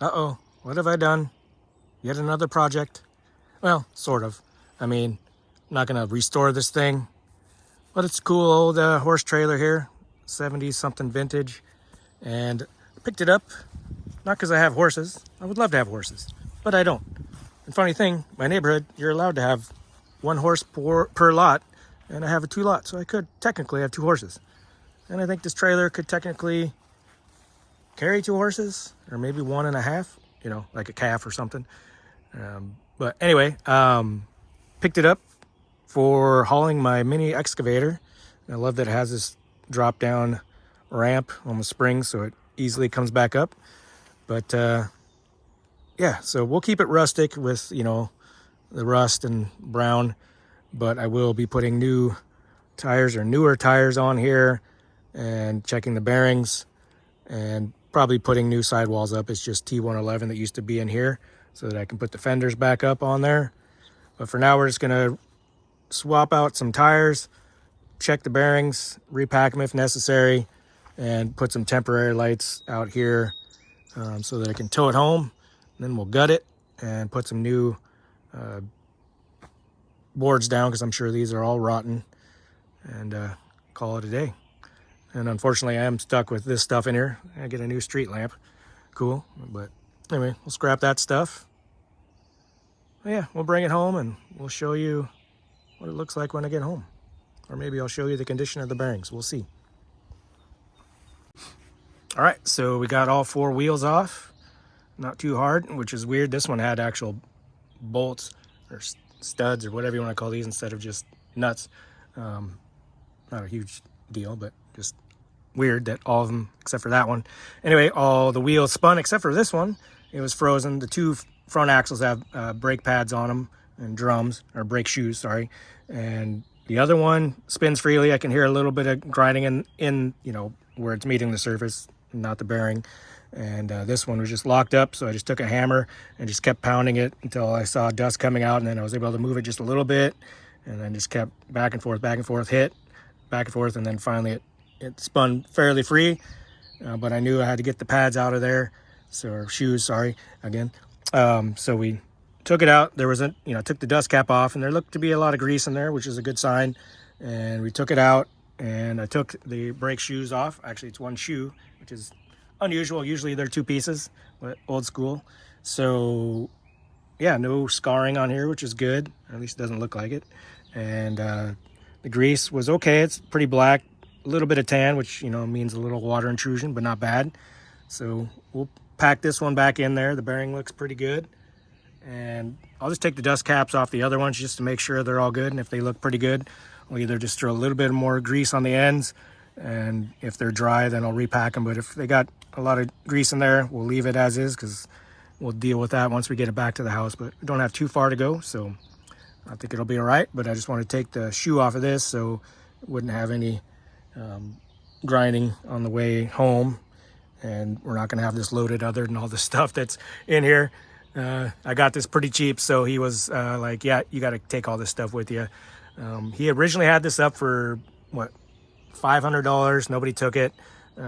Uh-oh, what have I done? Yet another project. Well, sort of. I mean, I'm not gonna restore this thing, but it's a cool old horse trailer here, 70s something vintage, and I picked it up, not because I have horses. I would love to have horses, but I don't. And funny thing, my neighborhood, you're allowed to have one horse per lot, and I have a 2 lot, so I could technically have 2 horses. And I think this trailer could technically carry 2 horses, or maybe 1.5, you know, like a calf or something. But anyway, picked it up for hauling my mini excavator. I love that it has this drop down ramp on the spring, so it easily comes back up. But yeah, so we'll keep it rustic with, you know, the rust and brown, but I will be putting new tires or newer tires on here and checking the bearings and probably putting new sidewalls up. It's just T111 that used to be in here so that I can put the fenders back up on there. But for now, we're just gonna swap out some tires, check the bearings, repack them if necessary, and put some temporary lights out here so that I can tow it home. And then we'll gut it and put some new boards down, because I'm sure these are all rotten, and call it a day. And unfortunately, I am stuck with this stuff in here. I get a new street lamp. Cool. But anyway, we'll scrap that stuff. But yeah, we'll bring it home and we'll show you what it looks like when I get home. Or maybe I'll show you the condition of the bearings. We'll see. All right, so we got all 4 wheels off. Not too hard, which is weird. This one had actual bolts or studs or whatever you want to call these instead of just nuts. Not a huge deal, but just weird that all of them, except for that one. Anyway, all the wheels spun except for this one. It was frozen. The 2 front axles have brake pads on them and drums, or brake shoes, sorry. And the other one spins freely. I can hear a little bit of grinding in you know, where it's meeting the surface, not the bearing. And this one was just locked up, so I just took a hammer and just kept pounding it until I saw dust coming out, and then I was able to move it just a little bit, and then just kept back and forth, hit, back and forth, and then finally it spun fairly free. But I knew I had to get the pads out of there, or shoes, sorry, again. So we took it out. There was took the dust cap off, and there looked to be a lot of grease in there, which is a good sign. And we took it out, and I took the brake shoes off. Actually, it's 1 shoe, which is unusual. Usually they're 2 pieces, but old school. So yeah, no scarring on here, which is good. At least it doesn't look like it. And the grease was okay. It's pretty black, a little bit of tan, which, you know, means a little water intrusion, but not bad. So we'll pack this one back in there. The bearing looks pretty good. And I'll just take the dust caps off the other ones just to make sure they're all good. And if they look pretty good, I'll either just throw a little bit more grease on the ends, and if they're dry, then I'll repack them. But if they got a lot of grease in there, we'll leave it as is, because we'll deal with that once we get it back to the house. But we don't have too far to go, so I think it'll be all right. But I just want to take the shoe off of this so it wouldn't have any grinding on the way home. And we're not going to have this loaded other than all the stuff that's in here. I got this pretty cheap, so he was like, yeah, you got to take all this stuff with you. He originally had this up for, what, $500. Nobody took it.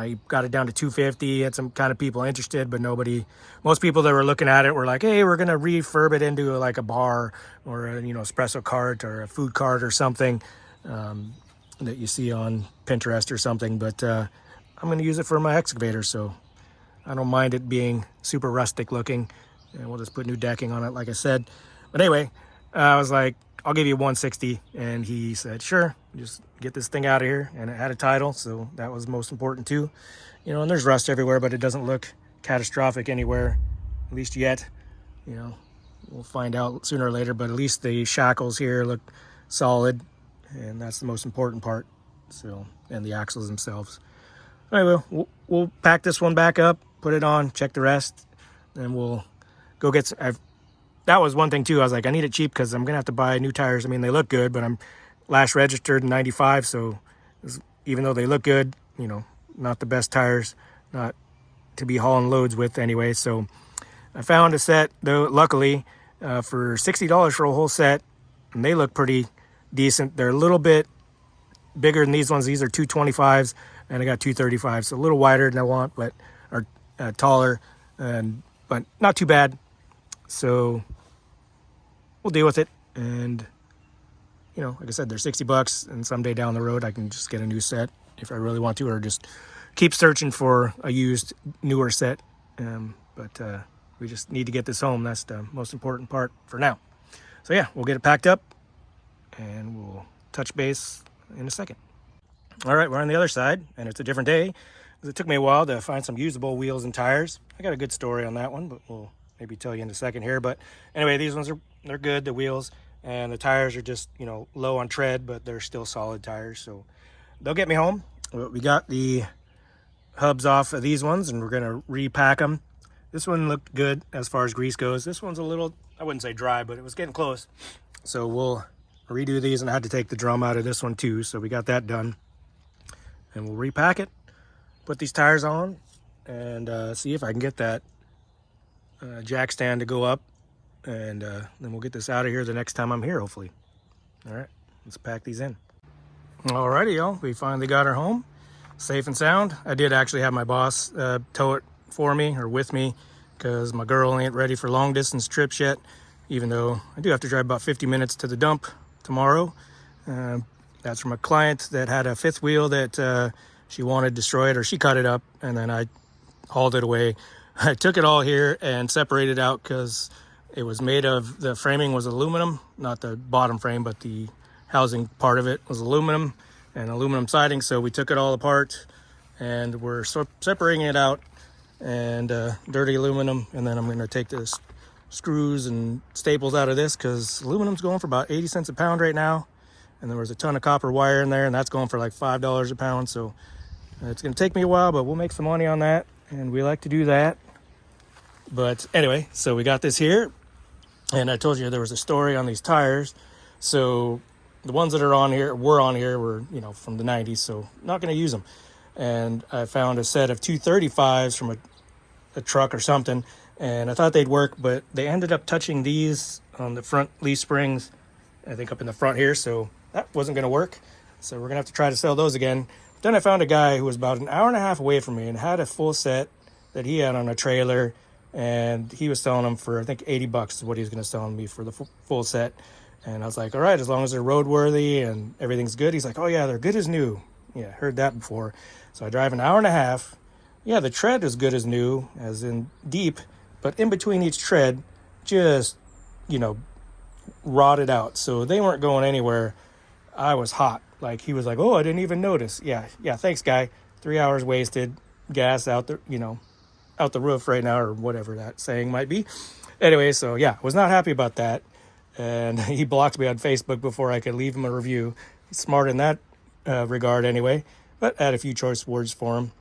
He got it down to $250. Had some kind of people interested, but most people that were looking at it were like, hey, we're going to refurb it into like a bar or a, espresso cart or a food cart or something that you see on Pinterest or something. But I'm going to use it for my excavator, so I don't mind it being super rustic looking. And we'll just put new decking on it, like I said. But anyway, I was like, I'll give you $160. And he said, sure, just get this thing out of here. And it had a title, so that was most important too. And there's rust everywhere, but it doesn't look catastrophic anywhere, at least yet. We'll find out sooner or later, but at least the shackles here look solid, and that's the most important part. So, and the axles themselves. Anyway, we'll pack this one back up, put it on, check the rest, and we'll go get some. That was one thing too. I was like, I need it cheap because I'm gonna have to buy new tires. I mean, they look good, but I'm last registered in '95, so even though they look good, not the best tires, not to be hauling loads with anyway. So I found a set, though, luckily, for $60 for a whole set, and they look pretty decent. They're a little bit bigger than these ones. These are 225s, and I got 235s, so a little wider than I want, but are taller. And but not too bad. So we'll deal with it. And, you know, like I said, they're 60 bucks, and someday down the road I can just get a new set if I really want to, or just keep searching for a used, newer set. But we just need to get this home. That's the most important part for now. So yeah, we'll get it packed up and we'll touch base in a second. All right, we're on the other side, and it's a different day. It took me a while to find some usable wheels and tires. I got a good story on that one, but we'll maybe tell you in a second here. But anyway, these ones they're good, the wheels, and the tires are just, you know, low on tread, but they're still solid tires, so they'll get me home. We got the hubs off of these ones, and we're gonna repack them. This one looked good as far as grease goes. This one's a little, I wouldn't say dry, but it was getting close. So we'll redo these, and I had to take the drum out of this one too, so we got that done. And we'll repack it, put these tires on, and see if I can get that jack stand to go up, and then we'll get this out of here the next time I'm here, hopefully. All right, let's pack these in. Alrighty, y'all, we finally got her home, safe and sound. I did actually have my boss tow it for me, or with me, because my girl ain't ready for long distance trips yet, even though I do have to drive about 50 minutes to the dump tomorrow. That's from a client that had a fifth wheel that she wanted destroyed, or she cut it up, and then I hauled it away. I took it all here and separated it out because it was made of, the framing was aluminum, not the bottom frame, but the housing part of it was aluminum and aluminum siding. So we took it all apart and we're separating it out, and dirty aluminum, and then I'm going to take the screws and staples out of this because aluminum's going for about 80 cents a pound right now, and there was a ton of copper wire in there, and that's going for like $5 a pound. So it's going to take me a while, but we'll make some money on that, and we like to do that. But anyway, so we got this here, and I told you there was a story on these tires. So the ones that are on here were, you know, from the 90s, so not going to use them. And I found a set of 235s from a truck or something, and I thought they'd work, but they ended up touching these on the front leaf springs, I think up in the front here, so that wasn't going to work. So we're going to have to try to sell those again. Then I found a guy who was about an hour and a half away from me and had a full set that he had on a trailer, and he was selling them for, I think, 80 bucks is what he was going to sell me for the full set. And I was like, all right, as long as they're roadworthy and everything's good. He's like, oh yeah, they're good as new. Yeah, heard that before. So I drive an hour and a half. Yeah, the tread is good as new, as in deep, but in between each tread, just, you know, rotted out. So they weren't going anywhere. I was hot. Like, he was like, oh, I didn't even notice. Yeah, thanks, guy. 3 hours wasted, gas out the, you know, out the roof right now, or whatever that saying might be. Anyway, so yeah, was not happy about that. And he blocked me on Facebook before I could leave him a review. He's smart in that regard anyway, but I had a few choice words for him.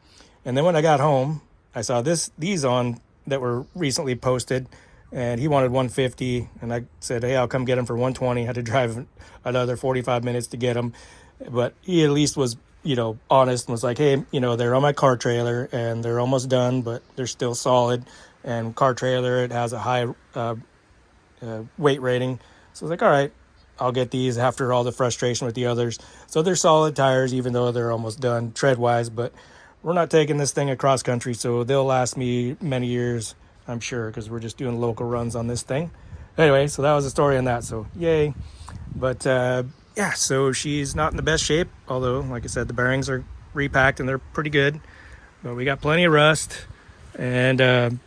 And then when I got home, I saw these on that were recently posted, and he wanted 150, and I said, hey, I'll come get them for 120. Had to drive another 45 minutes to get them, but he at least was, you know, honest, and was like, hey, you know, they're on my car trailer and they're almost done, but they're still solid. And car trailer, it has a high weight rating. So I was like, all right, I'll get these after all the frustration with the others. So they're solid tires, even though they're almost done tread wise, but we're not taking this thing across country, so they'll last me many years, I'm sure, because we're just doing local runs on this thing. Anyway, so that was the story on that, so yay. But yeah, so she's not in the best shape, although, like I said, the bearings are repacked and they're pretty good, but we got plenty of rust, and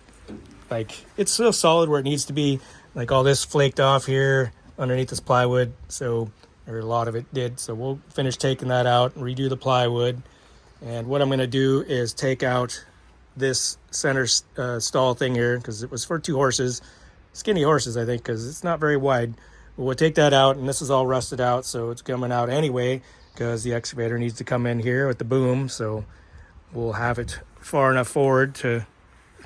like, it's still solid where it needs to be. Like, all this flaked off here underneath this plywood, so, or a lot of it did, so we'll finish taking that out and redo the plywood. And what I'm going to do is take out this center stall thing here, because it was for 2 horses, skinny horses, I think, because it's not very wide. But we'll take that out, and this is all rusted out, so it's coming out anyway, because the excavator needs to come in here with the boom, so we'll have it far enough forward to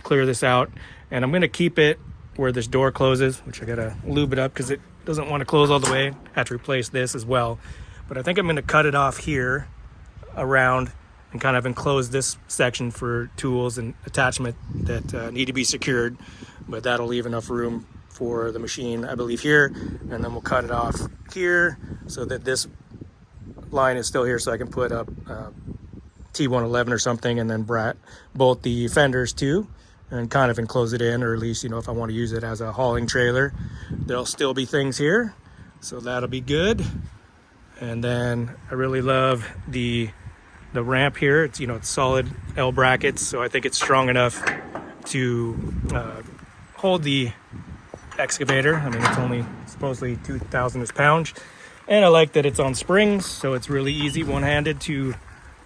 clear this out. And I'm going to keep it where this door closes, which I got to lube it up because it doesn't want to close all the way. I have to replace this as well. But I think I'm going to cut it off here around and kind of enclose this section for tools and attachment that need to be secured, but that'll leave enough room for the machine, I believe, here. And then we'll cut it off here so that this line is still here, so I can put up T111 or something, and then bolt the fenders too, and kind of enclose it in, or at least, you know, if I want to use it as a hauling trailer, there'll still be things here. So that'll be good. And then I really love the ramp here. It's, you know, it's solid L brackets, so I think it's strong enough to hold the excavator. I mean, it's only supposedly 2,000 pounds, and I like that it's on springs, so it's really easy one-handed to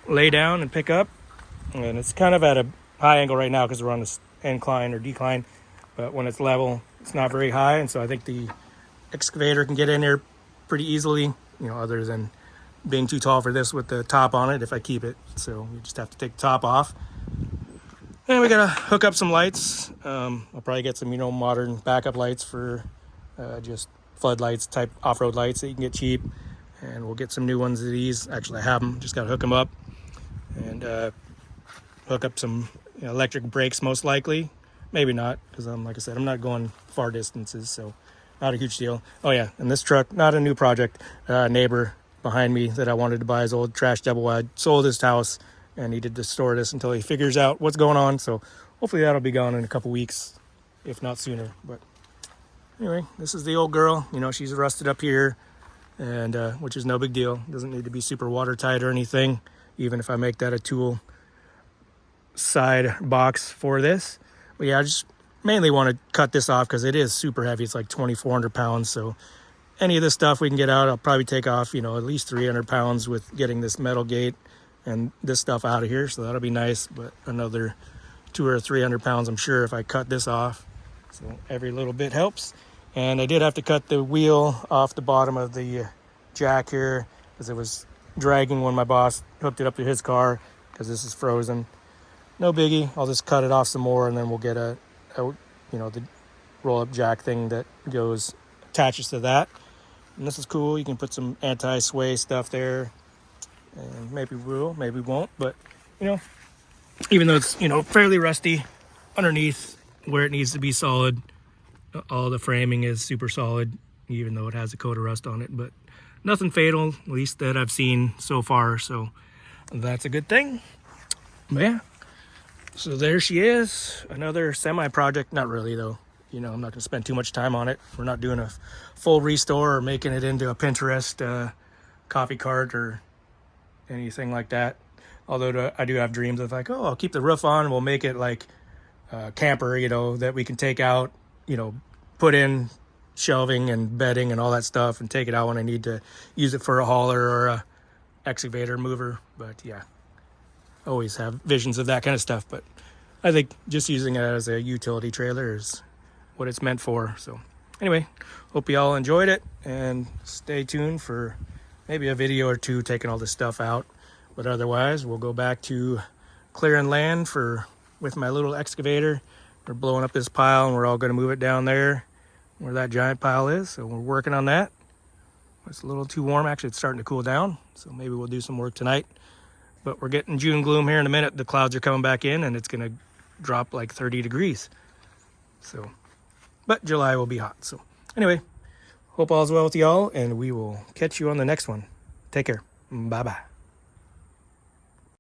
lay down and pick up. And it's kind of at a high angle right now because we're on this incline or decline, but when it's level, it's not very high, and so I think the excavator can get in there pretty easily, you know, other than being too tall for this with the top on it if I keep it. So we just have to take the top off. And we gotta hook up some lights. I'll probably get some, you know, modern backup lights for just floodlights type off-road lights that you can get cheap. And we'll get some new ones of these. Actually, I have them, just gotta hook them up. And hook up some, you know, electric brakes most likely. Maybe not, because like I said, I'm not going far distances, so not a huge deal. Oh yeah, and this truck, not a new project. Neighbor behind me that I wanted to buy his old trash double wide sold his house and needed to store this until he figures out what's going on. So hopefully that'll be gone in a couple weeks, if not sooner. But anyway, this is the old girl. You know, she's rusted up here, and which is no big deal. Doesn't need to be super watertight or anything, even if I make that a tool side box for this. But yeah, I just mainly want to cut this off because it is super heavy. It's like 2,400 pounds. So any of this stuff we can get out, I'll probably take off, you know, at least 300 pounds with getting this metal gate and this stuff out of here. So that'll be nice, but another 200 or 300 pounds, I'm sure, if I cut this off. So every little bit helps. And I did have to cut the wheel off the bottom of the jack here because it was dragging when my boss hooked it up to his car because this is frozen. No biggie. I'll just cut it off some more, and then we'll get a you know, the roll-up jack thing that attaches to that. And this is cool. You can put some anti-sway stuff there, and maybe we'll, maybe won't. But, you know, even though it's, you know, fairly rusty underneath where it needs to be solid, all the framing is super solid, even though it has a coat of rust on it. But nothing fatal, at least that I've seen so far. So that's a good thing. But yeah, so there she is. Another semi-project. Not really, though. You know, I'm not going to spend too much time on it. We're not doing a full restore or making it into a Pinterest coffee cart or anything like that. Although I do have dreams of like, oh, I'll keep the roof on and we'll make it like a camper, you know, that we can take out, you know, put in shelving and bedding and all that stuff and take it out when I need to use it for a hauler or a excavator mover. But yeah, always have visions of that kind of stuff. But I think just using it as a utility trailer is what it's meant for. So anyway, hope you all enjoyed it, and stay tuned for maybe a video or two taking all this stuff out. But otherwise, we'll go back to clearing land with my little excavator. We're blowing up this pile, and we're all going to move it down there where that giant pile is. So we're working on that. It's a little too warm. Actually, it's starting to cool down, so maybe we'll do some work tonight. But we're getting June gloom here in a minute. The clouds are coming back in, and it's going to drop like 30 degrees. So, but July will be hot. So anyway, hope all's well with y'all, and we will catch you on the next one. Take care. Bye-bye.